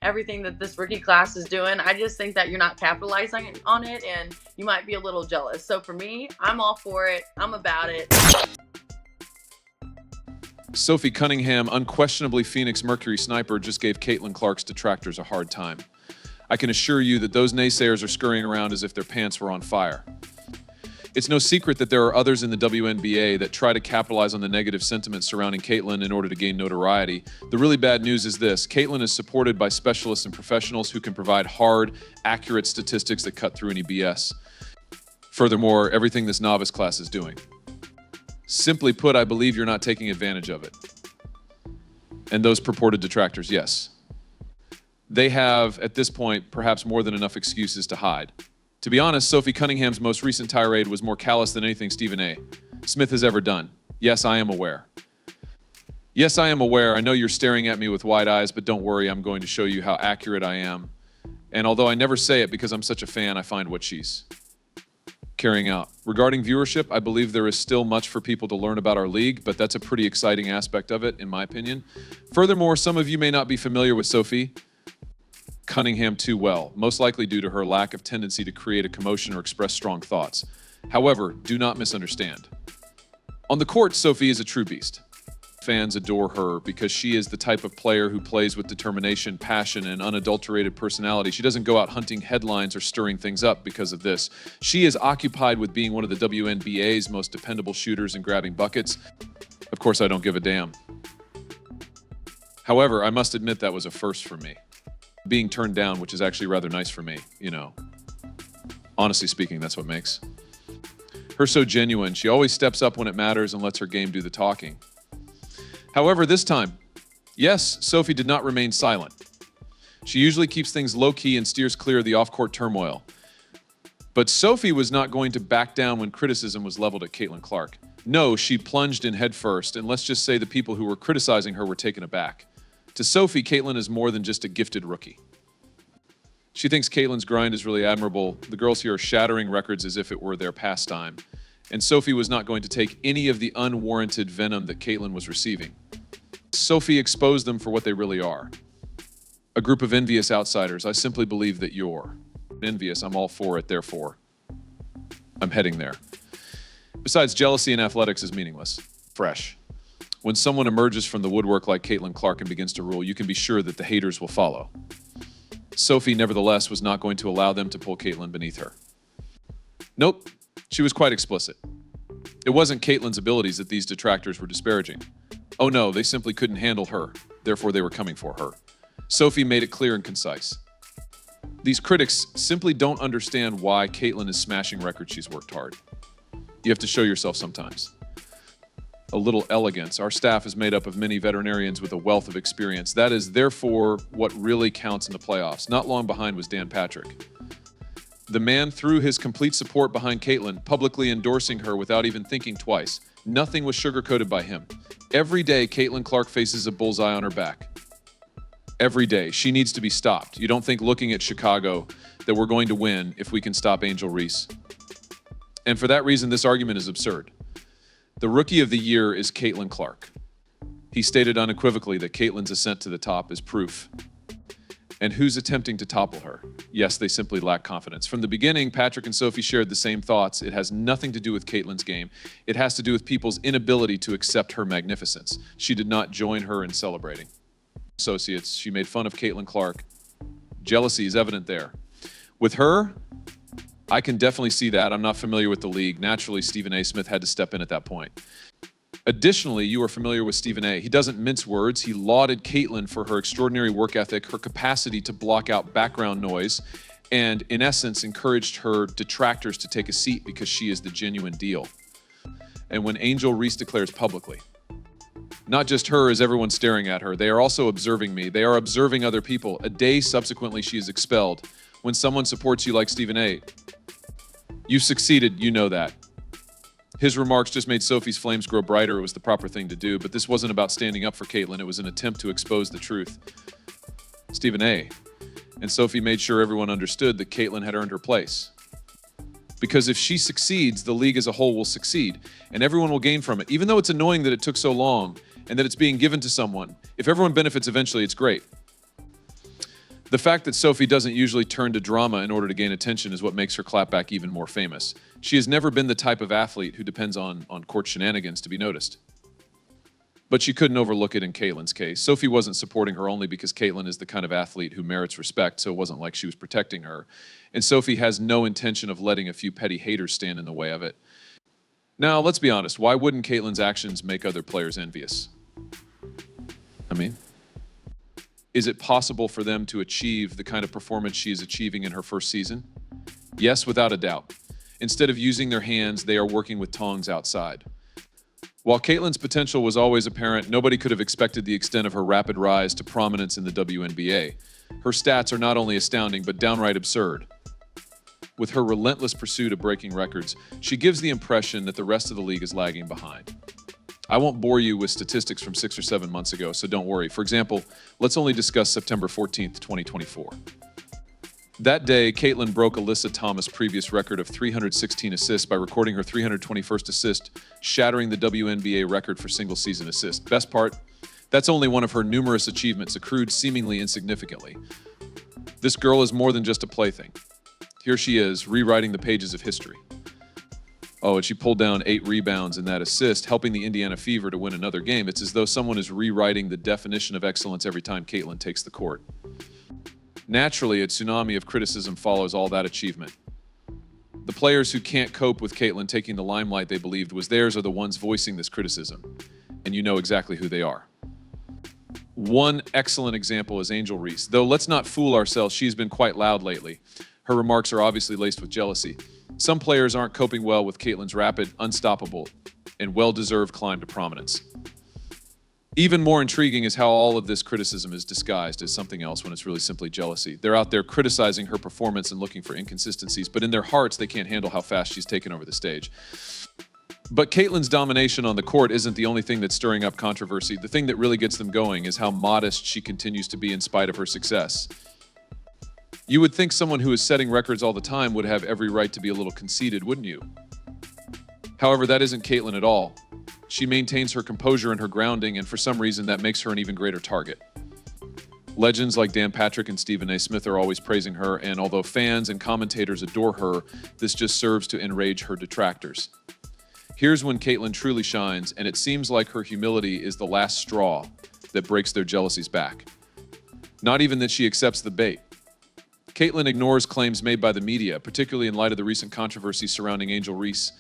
everything that this rookie class is doing. I just think that you're not capitalizing on it and you might be a little jealous. So for me, I'm all for it. I'm about it. Sophie Cunningham, unquestionably Phoenix Mercury sniper, just gave Caitlyn Clark's detractors a hard time. I can assure you that those naysayers are scurrying around as if their pants were on fire. It's no secret that there are others in the WNBA that try to capitalize on the negative sentiment surrounding Caitlyn in order to gain notoriety. The really bad news is this: Caitlyn is supported by specialists and professionals who can provide hard, accurate statistics that cut through any BS. Furthermore, everything this novice class is doing. Simply put, I believe you're not taking advantage of it. And those purported detractors, yes. They have, at this point, perhaps more than enough excuses to hide. To be honest, Sophie Cunningham's most recent tirade was more callous than anything Stephen A. Smith has ever done. Yes, I am aware. Yes, I am aware. I know you're staring at me with wide eyes, but don't worry, I'm going to show you how accurate I am. And although I never say it because I'm such a fan, I find what she's carrying out. Regarding viewership, I believe there is still much for people to learn about our league, but that's a pretty exciting aspect of it, in my opinion. Furthermore, some of you may not be familiar with Sophie Cunningham too well, most likely due to her lack of tendency to create a commotion or express strong thoughts. However, do not misunderstand. On the court, Sophie is a true beast. Fans adore her because she is the type of player who plays with determination, passion, and unadulterated personality. She doesn't go out hunting headlines or stirring things up because of this. She is occupied with being one of the WNBA's most dependable shooters and grabbing buckets. Of course, I don't give a damn. However, I must admit that was a first for me. Being turned down, which is actually rather nice for me, you know. Honestly speaking, that's what makes her so genuine. She always steps up when it matters and lets her game do the talking. However, this time, yes, Sophie did not remain silent. She usually keeps things low-key and steers clear of the off-court turmoil. But Sophie was not going to back down when criticism was leveled at Caitlyn Clark. No, she plunged in head first, and let's just say the people who were criticizing her were taken aback. To Sophie, Caitlyn is more than just a gifted rookie. She thinks Caitlyn's grind is really admirable. The girls here are shattering records as if it were their pastime. And Sophie was not going to take any of the unwarranted venom that Caitlyn was receiving. Sophie exposed them for what they really are. A group of envious outsiders. I simply believe that you're envious. I'm all for it, therefore I'm heading there. Besides, jealousy in athletics is meaningless. Fresh. When someone emerges from the woodwork like Caitlyn Clark and begins to rule, you can be sure that the haters will follow. Sophie, nevertheless, was not going to allow them to pull Caitlyn beneath her. Nope, she was quite explicit. It wasn't Caitlyn's abilities that these detractors were disparaging. Oh no, they simply couldn't handle her, therefore they were coming for her. Sophie made it clear and concise. These critics simply don't understand why Caitlyn is smashing records she's worked hard. You have to show yourself sometimes. A little elegance. Our staff is made up of many veterinarians with a wealth of experience. That is therefore what really counts in the playoffs. Not long behind was Dan Patrick. The man threw his complete support behind Caitlyn, publicly endorsing her without even thinking twice. Nothing was sugarcoated by him. Every day, Caitlyn Clark faces a bullseye on her back. Every day. She needs to be stopped. You don't think looking at Chicago that we're going to win if we can stop Angel Reese. And for that reason, this argument is absurd. The Rookie of the Year is Caitlyn Clark. He stated unequivocally that Caitlyn's ascent to the top is proof. And who's attempting to topple her? Yes, they simply lack confidence. From the beginning, Patrick and Sophie shared the same thoughts. It has nothing to do with Caitlyn's game. It has to do with people's inability to accept her magnificence. She did not join her in celebrating. Associates, she made fun of Caitlyn Clark. Jealousy is evident there. With her, I can definitely see that. I'm not familiar with the league. Naturally, Stephen A. Smith had to step in at that point. Additionally, you are familiar with Stephen A. He doesn't mince words. He lauded Caitlyn for her extraordinary work ethic, her capacity to block out background noise, and in essence, encouraged her detractors to take a seat because she is the genuine deal. And when Angel Reese declares publicly, not just her is everyone staring at her, they are also observing me. They are observing other people. A day subsequently, she is expelled. When someone supports you like Stephen A., you succeeded, you know that. His remarks just made Sophie's flames grow brighter. It was the proper thing to do, but this wasn't about standing up for Caitlyn. It was an attempt to expose the truth. Stephen A. and Sophie made sure everyone understood that Caitlyn had earned her place. Because if she succeeds, the league as a whole will succeed, and everyone will gain from it. Even though it's annoying that it took so long and that it's being given to someone, if everyone benefits eventually, it's great. The fact that Sophie doesn't usually turn to drama in order to gain attention is what makes her clapback even more famous. She has never been the type of athlete who depends on court shenanigans to be noticed. But she couldn't overlook it in Caitlyn's case. Sophie wasn't supporting her only because Caitlyn is the kind of athlete who merits respect, so it wasn't like she was protecting her. And Sophie has no intention of letting a few petty haters stand in the way of it. Now, let's be honest, why wouldn't Caitlyn's actions make other players envious? I mean, is it possible for them to achieve the kind of performance she is achieving in her first season? Yes, without a doubt. Instead of using their hands, they are working with tongs outside. While Caitlyn's potential was always apparent, nobody could have expected the extent of her rapid rise to prominence in the WNBA. Her stats are not only astounding, but downright absurd. With her relentless pursuit of breaking records, she gives the impression that the rest of the league is lagging behind. I won't bore you with statistics from 6 or 7 months ago, so don't worry. For example, let's only discuss September 14th, 2024. That day, Caitlyn broke Alyssa Thomas' previous record of 316 assists by recording her 321st assist, shattering the WNBA record for single-season assists. Best part, that's only one of her numerous achievements accrued seemingly insignificantly. This girl is more than just a plaything. Here she is, rewriting the pages of history. Oh, and she pulled down 8 rebounds in that assist, helping the Indiana Fever to win another game. It's as though someone is rewriting the definition of excellence every time Caitlyn takes the court. Naturally, a tsunami of criticism follows all that achievement. The players who can't cope with Caitlyn taking the limelight they believed was theirs are the ones voicing this criticism, and you know exactly who they are. One excellent example is Angel Reese, though let's not fool ourselves, she's been quite loud lately. Her remarks are obviously laced with jealousy. Some players aren't coping well with Caitlyn's rapid, unstoppable, and well-deserved climb to prominence. Even more intriguing is how all of this criticism is disguised as something else when it's really simply jealousy. They're out there criticizing her performance and looking for inconsistencies, but in their hearts, they can't handle how fast she's taken over the stage. But Caitlyn's domination on the court isn't the only thing that's stirring up controversy. The thing that really gets them going is how modest she continues to be in spite of her success. You would think someone who is setting records all the time would have every right to be a little conceited, wouldn't you? However, that isn't Caitlyn at all. She maintains her composure and her grounding, and for some reason that makes her an even greater target. Legends like Dan Patrick and Stephen A. Smith are always praising her, and although fans and commentators adore her, this just serves to enrage her detractors. Here's when Caitlyn truly shines, and it seems like her humility is the last straw that breaks their jealousies back. Not even that she accepts the bait. Caitlyn ignores claims made by the media, particularly in light of the recent controversy surrounding Angel Reese.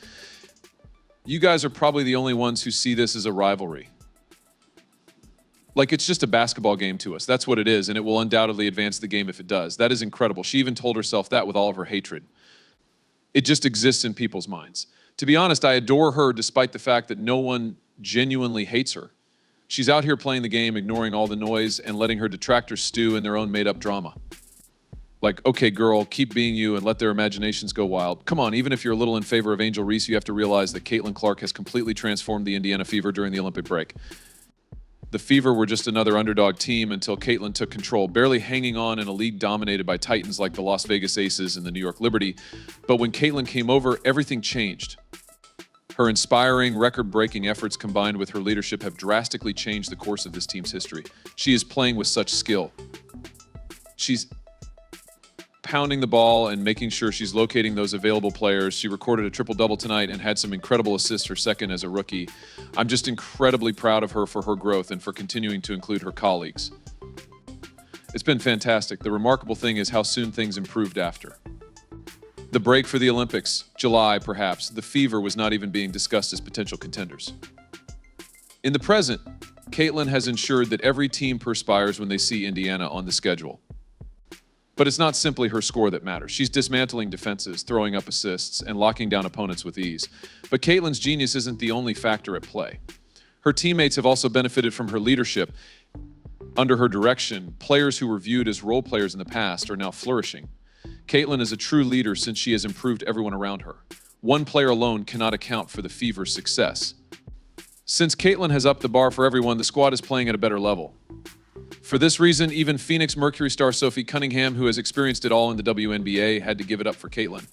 You guys are probably the only ones who see this as a rivalry. Like, it's just a basketball game to us. That's what it is, and it will undoubtedly advance the game if it does. That is incredible. She even told herself that with all of her hatred. It just exists in people's minds. To be honest, I adore her despite the fact that no one genuinely hates her. She's out here playing the game, ignoring all the noise, and letting her detractors stew in their own made-up drama. Like, okay, girl, keep being you and let their imaginations go wild. Come on, even if you're a little in favor of Angel Reese, you have to realize that Caitlyn Clark has completely transformed the Indiana Fever during the Olympic break. The Fever were just another underdog team until Caitlyn took control, barely hanging on in a league dominated by titans like the Las Vegas Aces and the New York Liberty. But when Caitlyn came over, everything changed. Her inspiring, record-breaking efforts combined with her leadership have drastically changed the course of this team's history. She is playing with such skill. She's pounding the ball and making sure she's locating those available players. She recorded a triple-double tonight and had some incredible assists her second as a rookie. I'm just incredibly proud of her for her growth and for continuing to include her colleagues. It's been fantastic. The remarkable thing is how soon things improved after. The break for the Olympics, July perhaps, the Fever was not even being discussed as potential contenders. In the present, Caitlyn has ensured that every team perspires when they see Indiana on the schedule. But it's not simply her score that matters. She's dismantling defenses, throwing up assists, and locking down opponents with ease. But Caitlyn's genius isn't the only factor at play. Her teammates have also benefited from her leadership. Under her direction, players who were viewed as role players in the past are now flourishing. Caitlyn is a true leader since she has improved everyone around her. One player alone cannot account for the Fever's success. Since Caitlyn has upped the bar for everyone, the squad is playing at a better level. For this reason, even Phoenix Mercury star Sophie Cunningham, who has experienced it all in the WNBA, had to give it up for Caitlyn.